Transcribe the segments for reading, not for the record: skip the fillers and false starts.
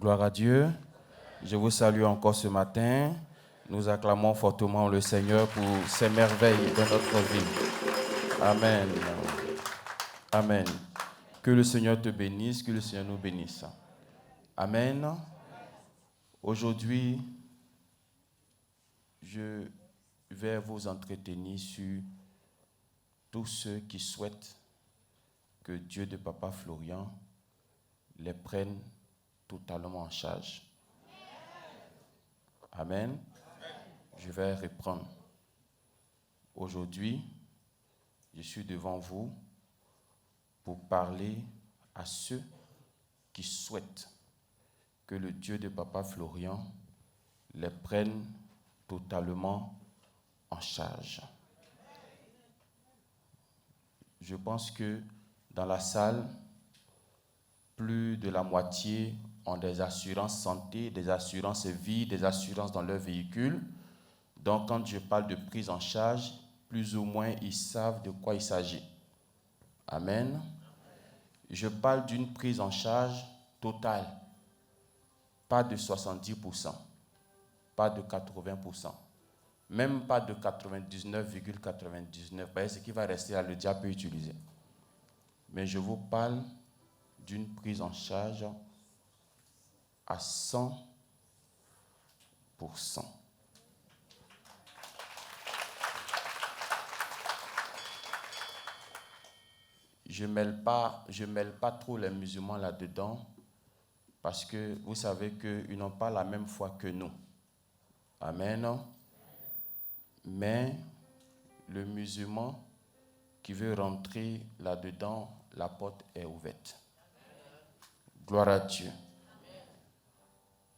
Gloire à Dieu. Je vous salue encore ce matin. Nous acclamons fortement le Seigneur pour ses merveilles dans notre vie. Amen. Amen. Que le Seigneur te bénisse, que le Seigneur nous bénisse. Amen. Aujourd'hui, je vais vous entretenir sur tous ceux qui souhaitent que Dieu de Papa Florian les prenne totalement en charge. Amen. Je vais reprendre. Aujourd'hui, je suis devant vous pour parler à ceux qui souhaitent que le Dieu de Papa Florian les prenne totalement en charge. Je pense que dans la salle, plus de la moitié ont des assurances santé, des assurances vie, des assurances dans leur véhicule. Donc, quand je parle de prise en charge, plus ou moins, ils savent de quoi il s'agit. Amen. Je parle d'une prise en charge totale. Pas de 70%, pas de 80%, même pas de 99,99%. Ce qui va rester là, le diable peut utiliser. Mais je vous parle d'une prise en charge à 100%. Je mêle pas trop les musulmans là-dedans parce que vous savez qu'ils n'ont pas la même foi que nous. Amen. Mais le musulman qui veut rentrer là-dedans, la porte est ouverte. Gloire à Dieu.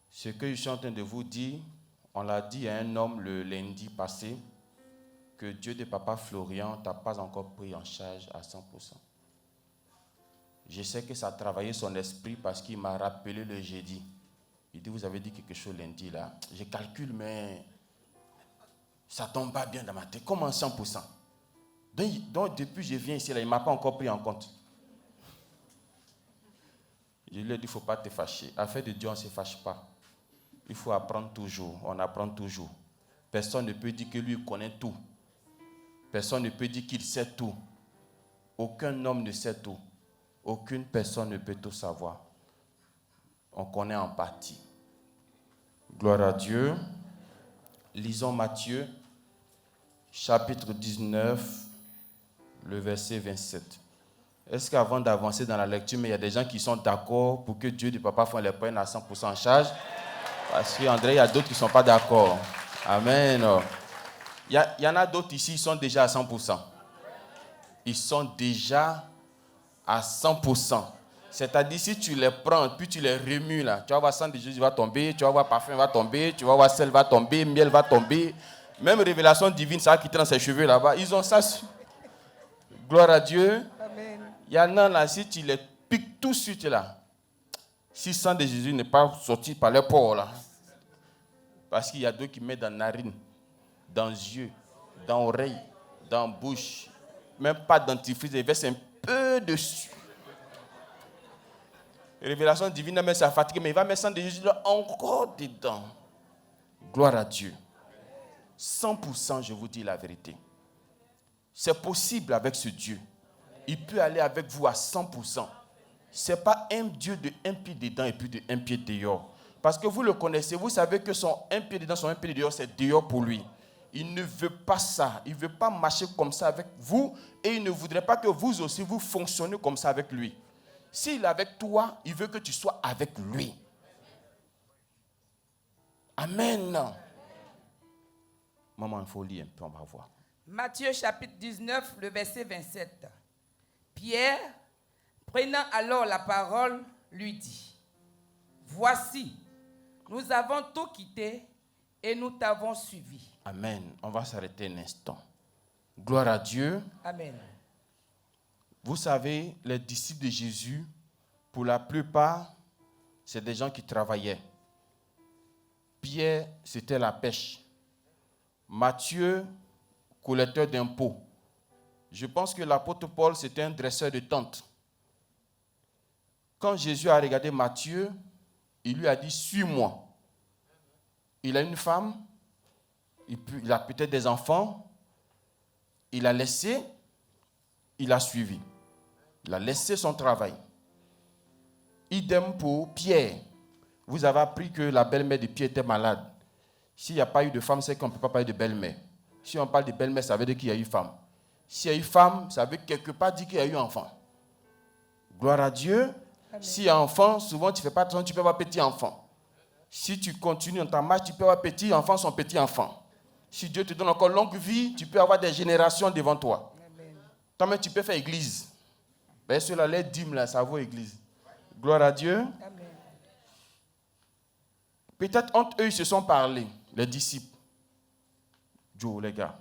Ce que je suis en train de vous dire, on l'a dit à un homme le lundi passé, que Dieu de Papa Florian t'a pas encore pris en charge à 100%. Je sais que ça a travaillé son esprit parce qu'il m'a rappelé le jeudi. Il dit, vous avez dit quelque chose lundi là. Je calcule, mais ça tombe pas bien dans ma tête. Comment 100%? Donc depuis que je viens ici, là, il ne m'a pas encore pris en compte. Je lui ai dit, il ne faut pas te fâcher. Affaire de Dieu, on ne se fâche pas. Il faut apprendre toujours. On apprend toujours. Personne ne peut dire que lui connaît tout. Personne ne peut dire qu'il sait tout. Aucun homme ne sait tout. Aucune personne ne peut tout savoir. On connaît en partie. Gloire à Dieu. Lisons Matthieu, chapitre 19, le verset 27. Est-ce qu'avant d'avancer dans la lecture, mais il y a des gens qui sont d'accord pour que Dieu de Papa Florian les prenne à 100% en charge? Parce qu'André, il y a d'autres qui ne sont pas d'accord. Amen. Il y en a d'autres ici, ils sont déjà à 100%. Ils sont déjà à 100%. C'est-à-dire, si tu les prends, puis tu les remues, là, tu vas voir sang de Jésus va tomber, tu vas voir parfum va tomber, tu vas voir sel va tomber, miel va tomber. Même révélation divine, ça qui traîne ses cheveux là-bas, ils ont ça. Gloire à Dieu. Amen. Il y en a là, si tu les piques tout de suite là, si le sang de Jésus n'est pas sorti par les pores là, parce qu'il y a d'autres qui mettent dans la narine, dans les yeux, dans l'oreille, dans la bouche, même pas de dentifrice, ils versent un peu dessus. Révélation divine, mais ça fatigue, mais il va mettre sang de Jésus là encore dedans. Gloire à Dieu. 100%, je vous dis la vérité. C'est possible avec ce Dieu. Il peut aller avec vous à 100%. Ce n'est pas un Dieu de un pied dedans et puis de un pied dehors. Parce que vous le connaissez, vous savez que son un pied dedans, son un pied dehors, c'est dehors pour lui. Il ne veut pas ça. Il ne veut pas marcher comme ça avec vous et il ne voudrait pas que vous aussi, vous fonctionnez comme ça avec lui. S'il est avec toi, il veut que tu sois avec lui. Amen. Maman, il faut lire un peu, on va voir. Matthieu chapitre 19, le verset 27. Pierre, prenant alors la parole, lui dit, « Voici, nous avons tout quitté et nous t'avons suivi. » Amen. On va s'arrêter un instant. Gloire à Dieu. Amen. Vous savez, les disciples de Jésus, pour la plupart, c'est des gens qui travaillaient. Pierre, c'était la pêche. Matthieu, collecteur d'impôts. Je pense que l'apôtre Paul, c'était un dresseur de tentes. Quand Jésus a regardé Matthieu, Il lui a dit, suis-moi. Il a une femme, il a peut-être des enfants, il a laissé, il a suivi. Il a laissé son travail. Idem pour Pierre. Vous avez appris que la belle-mère de Pierre était malade. S'il n'y a pas eu de femme, c'est qu'on ne peut pas parler de belle-mère. Si on parle de belle-mère, ça veut dire qu'il y a eu femme. S'il y a eu femme, ça veut quelque part dire qu'il y a eu enfant. Gloire à Dieu. S'il y a enfant, souvent tu ne fais pas attention, tu peux avoir petit enfant. Si tu continues dans ta marche, tu peux avoir petit enfant, son petit enfant. Si Dieu te donne encore longue vie, tu peux avoir des générations devant toi. Toi-même, tu peux faire église. Ben, ceux-là, les dîmes, là, ça vaut église. Gloire à Dieu. Amen. Peut-être entre eux, ils se sont parlé, les disciples. Joe, les gars,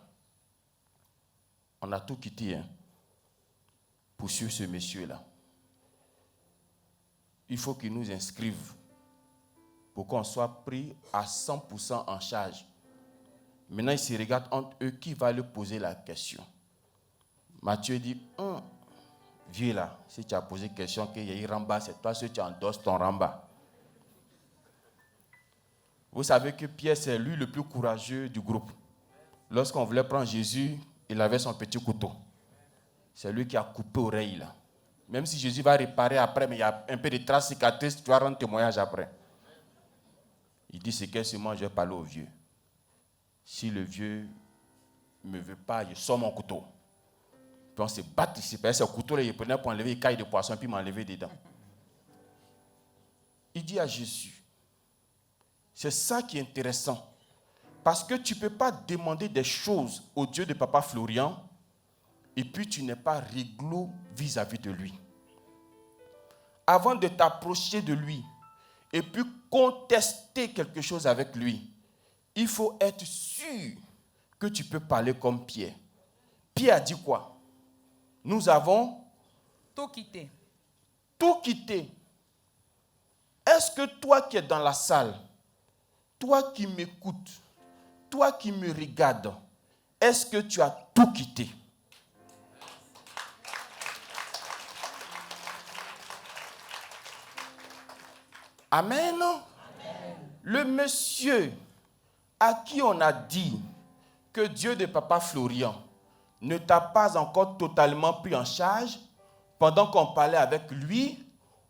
on a tout quitté pour suivre ce monsieur-là. Il faut qu'il nous inscrive pour qu'on soit pris à 100% en charge. Maintenant, ils se regardent entre eux qui va lui poser la question. Matthieu dit, vieux là, si tu as posé question qu'il y a eu Ramba, c'est toi ceux qui endosses ton Ramba. Vous savez que Pierre, c'est lui le plus courageux du groupe. Lorsqu'on voulait prendre Jésus, il avait son petit couteau. C'est lui qui a coupé l'oreille là. Même si Jésus va réparer après, mais il y a un peu de traces cicatrices, tu vas rendre témoignage après. Il dit, c'est que moi je vais parler au vieux. Si le vieux ne me veut pas, je sors mon couteau. Puis on se bat ici. Ce couteau-là, il prenait pour enlever les cailles de poisson, puis m'enlever dedans. Il dit à Jésus, c'est ça qui est intéressant. Parce que tu ne peux pas demander des choses au Dieu de Papa Florian, et puis tu n'es pas réglo vis-à-vis de lui. Avant de t'approcher de lui, et puis contester quelque chose avec lui, il faut être sûr que tu peux parler comme Pierre. Pierre a dit quoi? Nous avons tout quitté. Tout quitté. Est-ce que toi qui es dans la salle, toi qui m'écoutes, toi qui me regardes, est-ce que tu as tout quitté? Amen. Amen. Le monsieur à qui on a dit que Dieu de Papa Florian ne t'a pas encore totalement pris en charge, pendant qu'on parlait avec lui,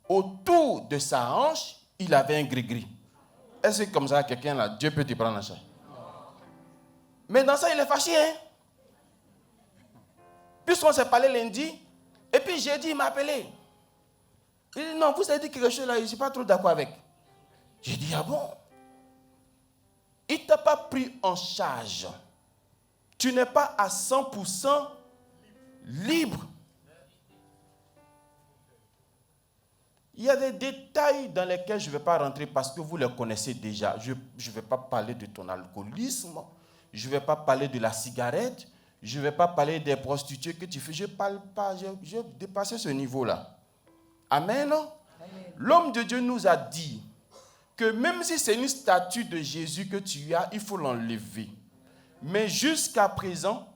autour de sa hanche, il avait un gris-gris. Est-ce que comme ça, quelqu'un là, Dieu peut te prendre en charge? Mais dans ça, il est fâché. Hein? Puisqu'on s'est parlé lundi, et puis jeudi, il m'a appelé. Il dit, non, vous avez dit quelque chose là, je ne suis pas trop d'accord avec. J'ai dit, ah bon? Il ne t'a pas pris en charge. Tu n'es pas à 100% libre. Il y a des détails dans lesquels je ne vais pas rentrer parce que vous les connaissez déjà. Je ne vais pas parler de ton alcoolisme. Je ne vais pas parler de la cigarette. Je ne vais pas parler des prostituées que tu fais. Je ne parle pas. J'ai dépassé ce niveau-là. Amen. Amen. L'homme de Dieu nous a dit que même si c'est une statue de Jésus que tu as, il faut l'enlever. Mais jusqu'à présent,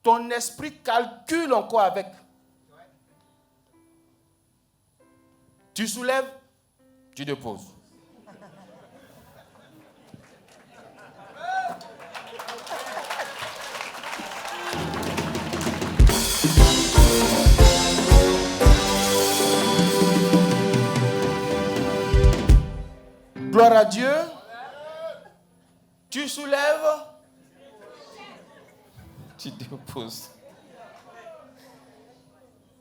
ton esprit calcule encore avec. Tu soulèves, tu déposes. Gloire à Dieu. Tu soulèves, tu déposes.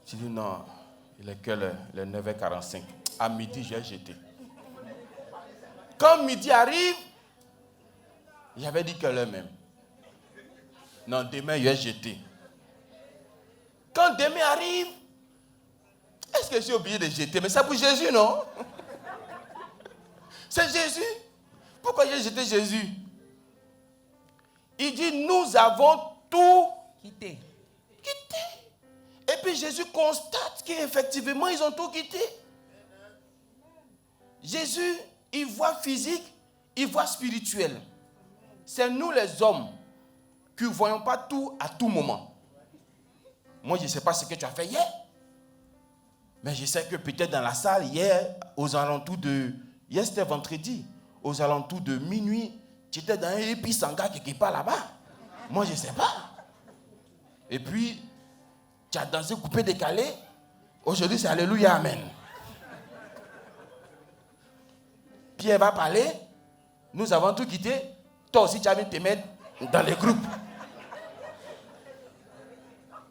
Tu dis non, il est que le 9h45. À midi, j'ai jeté. Quand midi arrive, j'avais dit que l'heure même. Non, demain, j'ai jeté. Quand demain arrive, est-ce que j'ai oublié de jeter? Mais c'est pour Jésus, non? C'est Jésus. Pourquoi j'ai jeté Jésus? Il dit, nous avons tout Quitté. Et puis Jésus constate qu'effectivement, ils ont tout quitté. Jésus, il voit physique, il voit spirituel. C'est nous les hommes qui ne voyons pas tout à tout moment. Moi, je ne sais pas ce que tu as fait hier. Mais je sais que peut-être dans la salle, hier, aux alentours de Hier, c'était vendredi. Aux alentours de minuit, tu étais dans un épicanga quelque part là-bas. Moi, je ne sais pas. Et puis, tu as dansé coupé décalé. Aujourd'hui, c'est Alléluia, Amen. Pierre va parler. Nous avons tout quitté. Toi aussi, tu as envie de te mettre dans les groupes.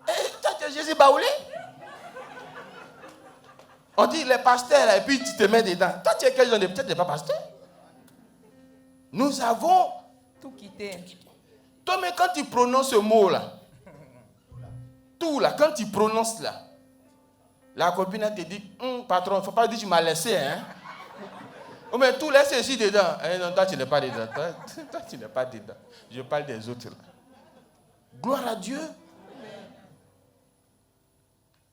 Et toi, tu es Jésus baoulé. On dit les pasteurs, là, et puis tu te mets dedans. Toi, tu es quel genre de... Peut-être tu n'es pas pasteur. Nous avons tout quitté. Toi, mais quand tu prononces ce mot-là, tout là, quand tu prononces là, la copine te dit, patron, il ne faut pas dire que tu m'as laissé, hein. Oh, mais tout laisse ici dedans. Eh, non, toi, tu n'es pas dedans. Toi, tu n'es pas dedans. Je parle des autres là. Gloire à Dieu.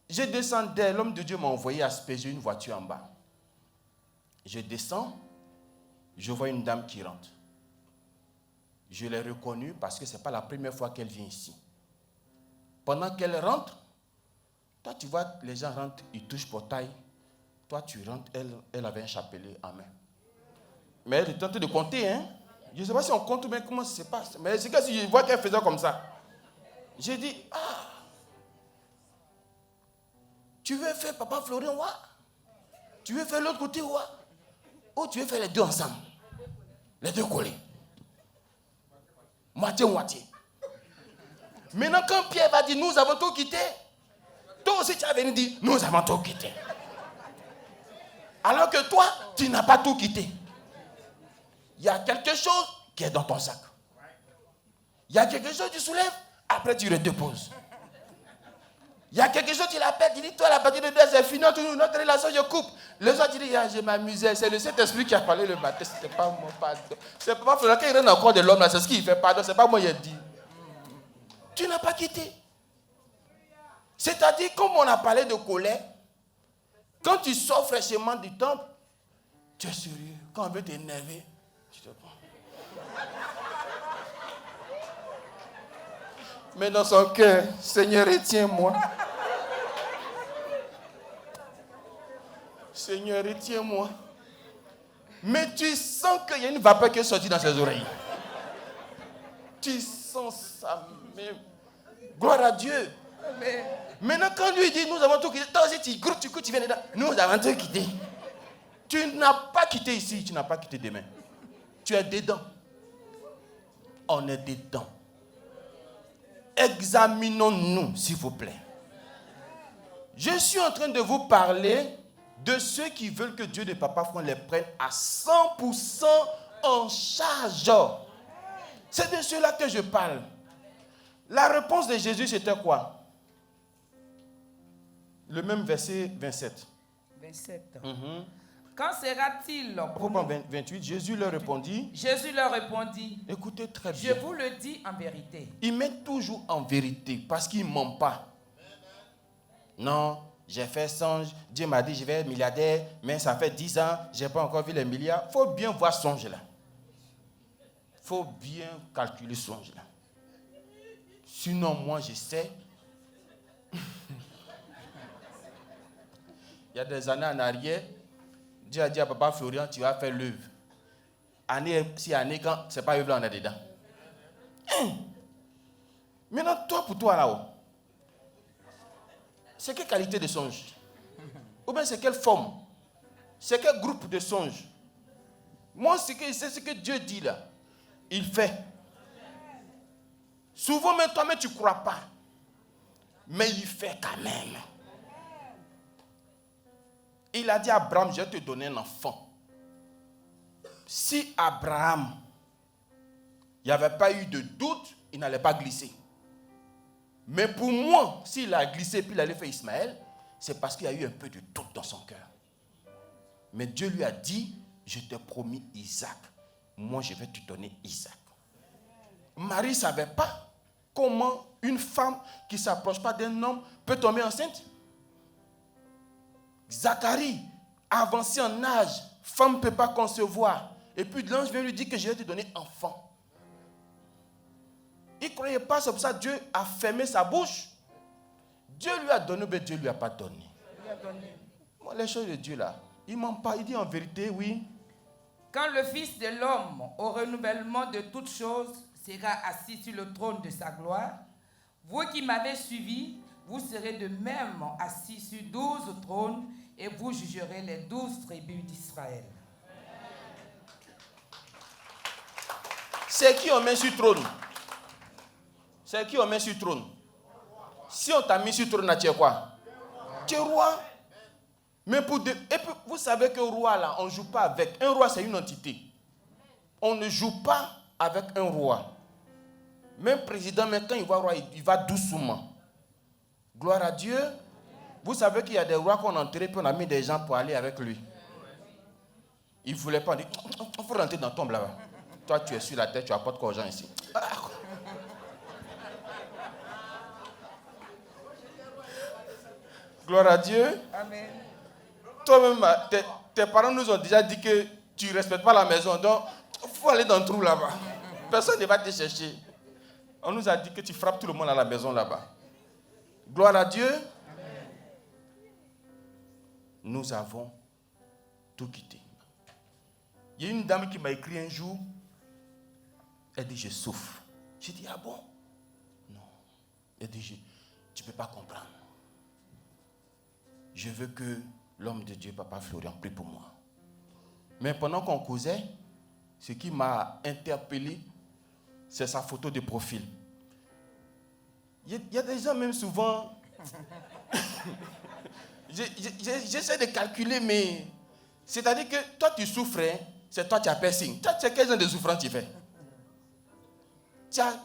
Je descendais, l'homme de Dieu m'a envoyé asperger une voiture en bas. Je descends, je vois une dame qui rentre. Je l'ai reconnue parce que ce n'est pas la première fois qu'elle vient ici. Pendant qu'elle rentre, toi tu vois, les gens rentrent, ils touchent portail. Toi tu rentres, elle avait un chapelet en main. Mais elle est en train de compter, hein. Je ne sais pas si on compte ou bien comment ça se passe. Mais c'est que si je vois qu'elle faisait comme ça. J'ai dit, tu veux faire Papa Florian, ouais? Tu veux faire l'autre côté, ouais? Ou tu veux faire les deux ensemble? Les deux collés. Moitié. Maintenant, quand Pierre va dire, nous avons tout quitté, toi aussi tu as venu dire, nous avons tout quitté. Alors que toi, tu n'as pas tout quitté. Il y a quelque chose qui est dans ton sac. Il y a quelque chose que tu soulèves, après tu redéposes. Il y a quelque chose, tu l'appelles, tu dis, toi, la partie de 2, c'est fini, notre relation, je coupe. Les autres, tu dis, je m'amusais, c'est le Saint-Esprit qui a parlé le matin, c'était pas moi, pardon. C'est pas Florian, quand il rentre encore de l'homme, là, c'est ce qu'il fait, pardon, c'est pas moi, il a dit. Tu n'as pas quitté. C'est-à-dire, comme on a parlé de colère, quand tu sors fraîchement du temple, tu es sérieux. Quand on veut t'énerver, tu te prends. Mais dans son cœur, Seigneur, retiens-moi. Seigneur, retiens-moi. Mais tu sens qu'il y a une vapeur qui est sortie dans ses oreilles. Tu sens ça même. Gloire à Dieu. Amen. Maintenant, quand lui dit, nous avons tout quitté, toi aussi, tu viens dedans. Nous avons tout quitté. Tu n'as pas quitté ici, tu n'as pas quitté demain. Tu es dedans. On est dedans. Examinons-nous, s'il vous plaît. Je suis en train de vous parler de ceux qui veulent que Dieu de Papa Franc les prenne à 100% en charge. C'est de ceux-là que je parle. La réponse de Jésus, c'était quoi? Le même verset 27. 27. Quand sera-t-il? 28, Jésus leur répondit. Écoutez très bien. Je vous le dis en vérité. Ils mettent toujours en vérité parce qu'ils ne mentent pas. Non, j'ai fait songe. Dieu m'a dit je vais être milliardaire, mais ça fait 10 ans, je n'ai pas encore vu les milliards. Il faut bien voir songe là. Il faut bien calculer songe là. Sinon, moi, je sais. Il y a des années en arrière, Dieu a dit à Papa Florian, tu vas faire l'œuvre. Année, quand ce n'est pas œuvre là, on est dedans. Maintenant, toi, pour toi là-haut, c'est quelle qualité de songe? Ou bien c'est quelle forme? C'est quel groupe de songe? Moi, c'est ce que Dieu dit là. Il fait. Souvent, même toi-même, tu ne crois pas. Mais il fait quand même. Il a dit à Abraham, je vais te donner un enfant. Si Abraham, il n'y avait pas eu de doute, il n'allait pas glisser. Mais pour moi, s'il a glissé puis il allait faire Ismaël, c'est parce qu'il y a eu un peu de doute dans son cœur. Mais Dieu lui a dit, je t'ai promis Isaac. Moi, je vais te donner Isaac. Marie ne savait pas comment une femme qui ne s'approche pas d'un homme peut tomber enceinte. Zacharie, avancé en âge, femme ne peut pas concevoir. Et puis l'ange vient lui dire que je vais te donner enfant. Il ne croyait pas, c'est pour ça que Dieu a fermé sa bouche. Dieu lui a donné, mais Dieu ne lui a pas donné. Moi, les choses de Dieu là, il ne ment pas, il dit en vérité, oui. Quand le Fils de l'homme, au renouvellement de toutes choses, sera assis sur le trône de sa gloire, vous qui m'avez suivi, vous serez de même assis sur 12 trônes et vous jugerez les 12 tribus d'Israël. C'est qui on met sur le trône? C'est qui on met sur le trône? Si on t'a mis sur le trône, tu es quoi? Tu es roi. Mais et puis, vous savez que roi, là, on ne joue pas avec. Un roi, c'est une entité. On ne joue pas avec un roi. Même président, mais quand il voit roi, il va doucement. Gloire à Dieu. Vous savez qu'il y a des rois qu'on a enterrés, puis on a mis des gens pour aller avec lui. Il ne voulait pas. On dit, il faut rentrer dans ton tombe là-bas. Toi, tu es sur la tête, tu apportes quoi aux gens ici? Gloire à Dieu. Amen. Toi-même, tes parents nous ont déjà dit que tu ne respectes pas la maison, donc il faut aller dans le trou là-bas. Personne ne va te chercher. On nous a dit que tu frappes tout le monde à la maison là-bas. Gloire à Dieu. Amen. Nous avons tout quitté. Il y a une dame qui m'a écrit un jour. Elle dit, je souffre. J'ai dit, ah bon? Non. Elle dit, tu ne peux pas comprendre. Je veux que l'homme de Dieu, Papa Florian, prie pour moi. Mais pendant qu'on causait, ce qui m'a interpellé, c'est sa photo de profil. Il y a des gens, même souvent, j'essaie de calculer, mais c'est-à-dire que toi, tu souffrais, c'est toi qui as piercing. Toi, tu sais quel genre de souffrance tu fais?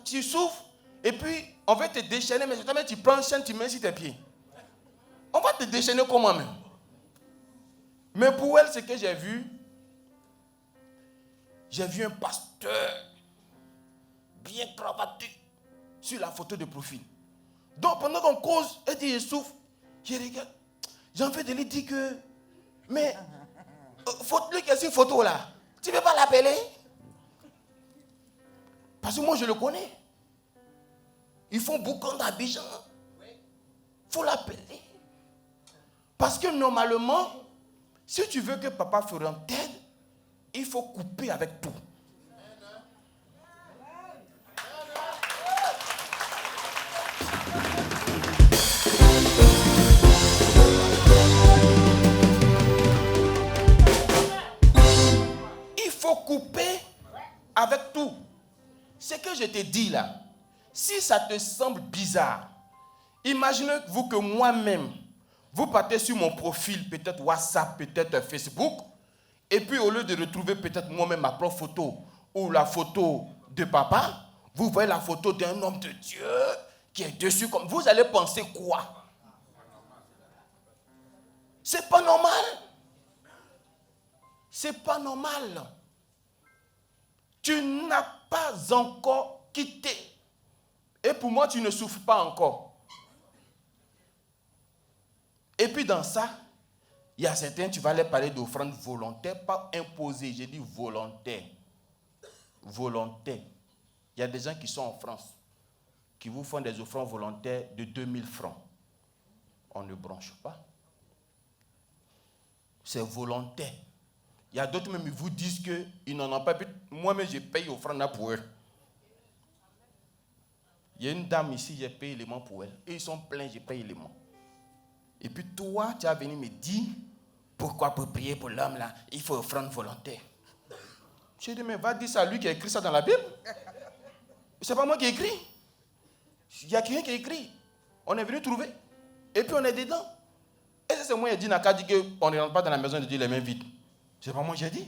Tu souffres, et puis on va te déchaîner, mais tu prends une chaîne, tu mets sur tes pieds. On va te déchaîner comment même? Mais pour elle, ce que j'ai vu un pasteur bien cravaté sur la photo de profil. Donc pendant qu'on cause, elle dit, je souffre. Je regarde. J'ai envie de lui dire que, mais, lui qui a cette photo là, tu ne peux pas l'appeler? Parce que moi je le connais. Ils font boucan d'Abidjan. Il faut l'appeler. Parce que normalement, si tu veux que Papa Florian t'aide, il faut couper avec tout. Il faut couper avec tout. Ce que je te dis là, si ça te semble bizarre, imaginez-vous que moi-même, vous partez sur mon profil, peut-être WhatsApp, peut-être Facebook, et puis au lieu de retrouver peut-être moi-même ma propre photo ou la photo de papa, vous voyez la photo d'un homme de Dieu qui est dessus comme... Vous allez penser quoi? C'est pas normal. C'est pas normal. Tu n'as pas encore quitté. Et pour moi, tu ne souffres pas encore. Et puis dans ça, il y a certains, tu vas leur parler d'offrandes volontaires, pas imposées, j'ai dit volontaires. Volontaires. Il y a des gens qui sont en France, qui vous font des offrandes volontaires de 2000 francs. On ne branche pas. C'est volontaire. Il y a d'autres même, ils vous disent qu'ils n'en ont pas. Moi-même, je paye offrande pour eux. Il y a une dame ici, j'ai payé l'élément pour elle. Et ils sont pleins, j'ai payé l'élément. Et puis toi, tu as venu me dire, pourquoi pour prier pour l'homme là, il faut offrande volontaire. J'ai dit, mais va dire ça à lui qui a écrit ça dans la Bible. C'est pas moi qui ai écrit. Il y a quelqu'un qui a écrit. On est venu trouver. Et puis on est dedans. Et c'est moi qui ai dit, n'a qu'à dire qu'on ne rentre pas dans la maison de Dieu les mains vides. C'est pas moi qui ai dit.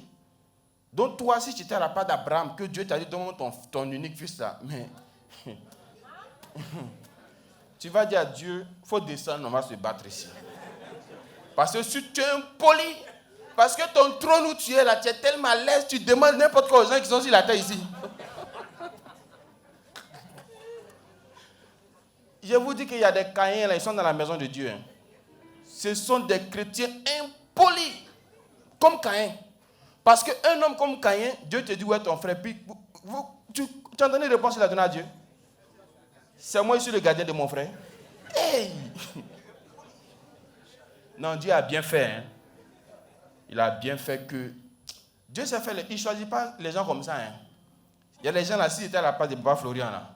Donc toi, si tu étais à la part d'Abraham, que Dieu t'a dit, donne ton unique fils là, mais... Tu vas dire à Dieu, il faut descendre, on va se battre ici. Parce que si tu es impoli, parce que ton trône où tu es là, tu es tellement à l'aise, tu demandes n'importe quoi aux gens qui sont sur la terre ici. Je vous dis qu'il y a des Caïns là, ils sont dans la maison de Dieu. Hein. Ce sont des chrétiens impolis, comme Caïn. Parce qu'un homme comme Caïn, Dieu te dit, ouais, ton frère, puis tu as donné une réponse, il a donné à Dieu. C'est moi, je suis le gardien de mon frère. Hey! Non, Dieu a bien fait. Hein? Il a bien fait que Dieu sait faire, il ne choisit pas les gens comme ça. Hein. Il y a des gens là, s'ils étaient à la place de Papa Florian là.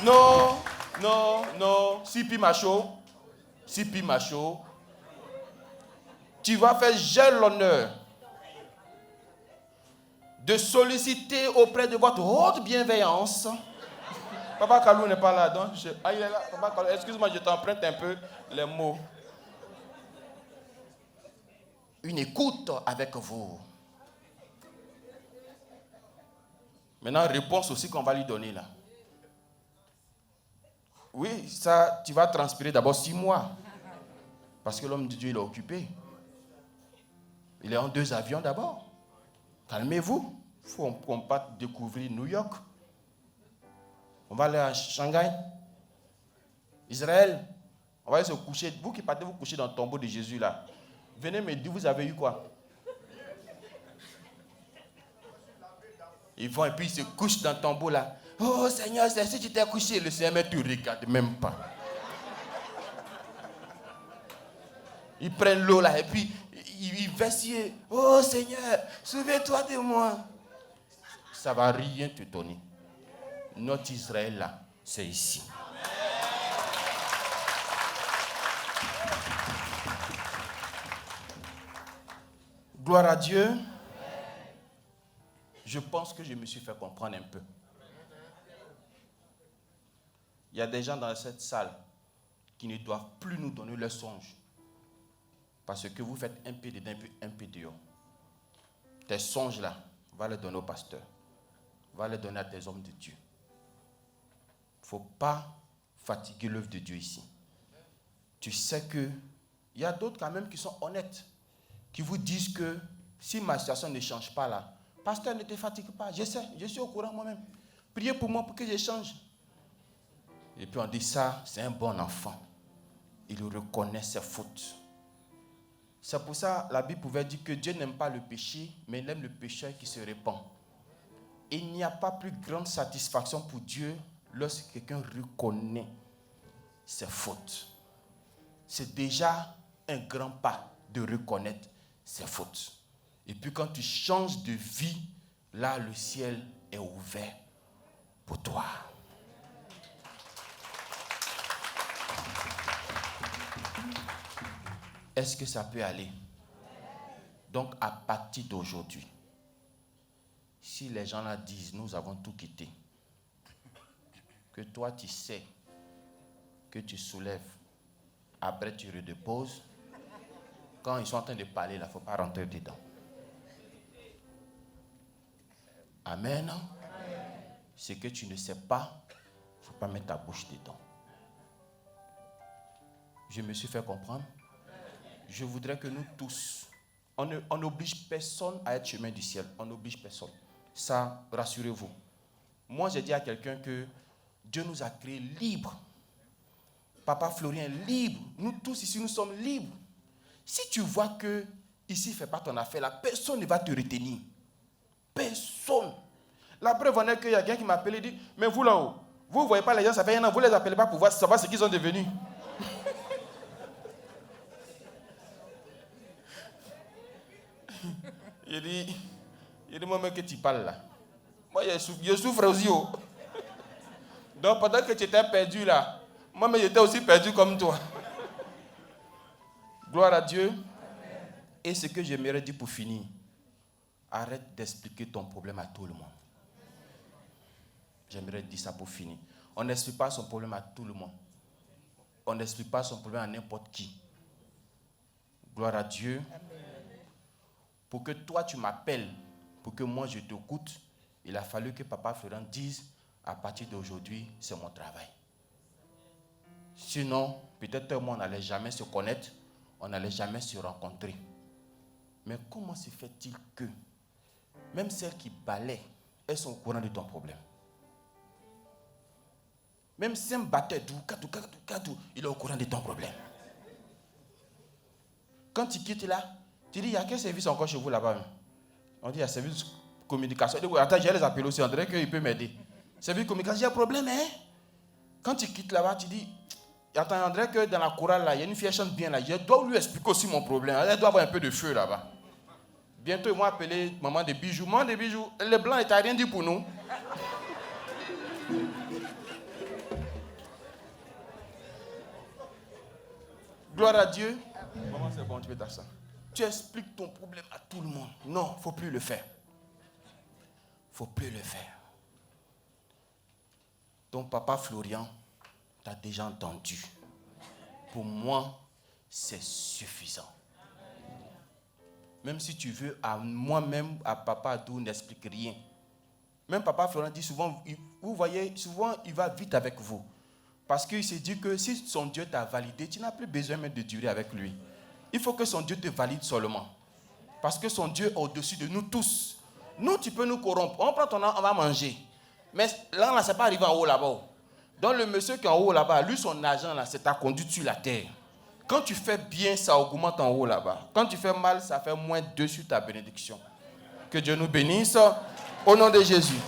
Non, non, non. Sipi Macho, tu vas faire j'ai l'honneur de solliciter auprès de votre haute bienveillance. Papa Kalou n'est pas là, donc il est là. Papa Kalou, excuse-moi, je t'emprunte un peu les mots. Une écoute avec vous. Maintenant, réponse aussi qu'on va lui donner là. Oui, ça, tu vas transpirer d'abord 6 mois. Parce que l'homme de Dieu, il est occupé. Il est en 2 avions d'abord. Calmez-vous. Il faut qu'on parte découvrir New York. On va aller à Shanghai. Israël. On va aller se coucher. Vous qui partez vous coucher dans le tombeau de Jésus là. Venez me dire, vous avez eu quoi? Ils vont et puis ils se couchent dans le tombeau là. Oh Seigneur, si tu t'es couché, le Seigneur ne te regarde même pas. Ils prennent l'eau là et puis ils vacillent. Oh Seigneur, souviens-toi de moi. Ça ne va rien te donner. Notre Israël là, c'est ici. Gloire à Dieu. Je pense que je me suis fait comprendre un peu. Il y a des gens dans cette salle qui ne doivent plus nous donner leurs songes. Parce que vous faites un peu dedans, un peu dehors. Tes songes là, va les donner au pasteur. Va les donner à tes hommes de Dieu. Il ne faut pas fatiguer l'œuvre de Dieu ici. Tu sais que il y a d'autres quand même qui sont honnêtes, qui vous disent que si ma situation ne change pas là, pasteur, ne te fatigue pas, je sais, je suis au courant moi-même. Priez pour moi pour que je change. Et puis on dit ça, c'est un bon enfant. Il reconnaît ses fautes. C'est pour ça la Bible pouvait dire que Dieu n'aime pas le péché, mais il aime le pécheur qui se répand. Il n'y a pas plus grande satisfaction pour Dieu lorsque quelqu'un reconnaît ses fautes. C'est déjà un grand pas de reconnaître ses fautes. Et puis quand tu changes de vie, là le ciel est ouvert pour toi. Est-ce que ça peut aller? Donc à partir d'aujourd'hui, si les gens là disent nous avons tout quitté, que toi tu sais que tu soulèves, après tu redéposes, quand ils sont en train de parler, il ne faut pas rentrer dedans. Amen. Ce que tu ne sais pas, il ne faut pas mettre ta bouche dedans. Je me suis fait comprendre. Je voudrais que nous tous, on n'oblige personne à être chemin du ciel. On n'oblige personne. Ça, rassurez-vous. Moi, j'ai dit à quelqu'un que Dieu nous a créés libres. Papa Florian est libre. Nous tous ici, nous sommes libres. Si tu vois que ici, ne fait pas ton affaire, là, personne ne va te retenir. Personne. La preuve en est qu'il y a quelqu'un qui m'a appelé et dit, mais vous là-haut, vous ne voyez pas les gens, ça fait un an, vous ne les appelez pas pour voir, savoir ce qu'ils sont devenus. Il dit, moi, que tu parles là. Moi, je souffre aussi. Oh. Donc, pendant que tu étais perdu là, moi, j'étais aussi perdu comme toi. Gloire à Dieu. Amen. Et ce que j'aimerais dire pour finir, arrête d'expliquer ton problème à tout le monde. J'aimerais dire ça pour finir. On n'explique pas son problème à tout le monde. On n'explique pas son problème à n'importe qui. Gloire à Dieu. Amen. Pour que toi tu m'appelles, pour que moi je t'écoute, il a fallu que Papa Florian dise, à partir d'aujourd'hui, c'est mon travail. Sinon, peut-être moi on n'allait jamais se connaître, on n'allait jamais se rencontrer. Mais comment se fait-il que, même celles qui balaient, elles sont au courant de ton problème? Même si un batteur, il est au courant de ton problème. Quand tu quittes là, tu dis, il y a quel service encore chez vous là-bas? On dit, il y a service de communication. Je dis, attends, je vais les appeler aussi, on dirait qu'il peut m'aider. Service de communication, j'ai un problème, hein? Quand tu quittes là-bas, tu dis, Attendez que dans la chorale, là, il y a une fille qui chante bien là. Je dois lui expliquer aussi mon problème. Elle doit avoir un peu de feu là-bas. Bientôt, ils m'ont appelé maman de bijoux. Maman de bijoux, le blanc, il t'a rien dit pour nous. Gloire à Dieu. Maman, c'est bon, tu peux t'asseoir. Tu expliques ton problème à tout le monde. Non, il ne faut plus le faire. Il ne faut plus le faire. Ton papa Florian t'a déjà entendu. Pour moi, c'est suffisant. Même si tu veux, à moi-même, à papa Adou, n'explique rien. Même papa Florian dit souvent, vous voyez, souvent il va vite avec vous. Parce qu'il s'est dit que si son Dieu t'a validé, tu n'as plus besoin même de durer avec lui. Il faut que son Dieu te valide seulement. Parce que son Dieu est au-dessus de nous tous. Nous, tu peux nous corrompre. On prend ton argent, on va manger. Mais là, ça n'est pas arrivé en haut là-bas. Donc le monsieur qui est en haut là-bas, lui, son argent, là, c'est ta conduite sur la terre. Quand tu fais bien, ça augmente en haut là-bas. Quand tu fais mal, ça fait moins 2 sur ta bénédiction. Que Dieu nous bénisse. Au nom de Jésus.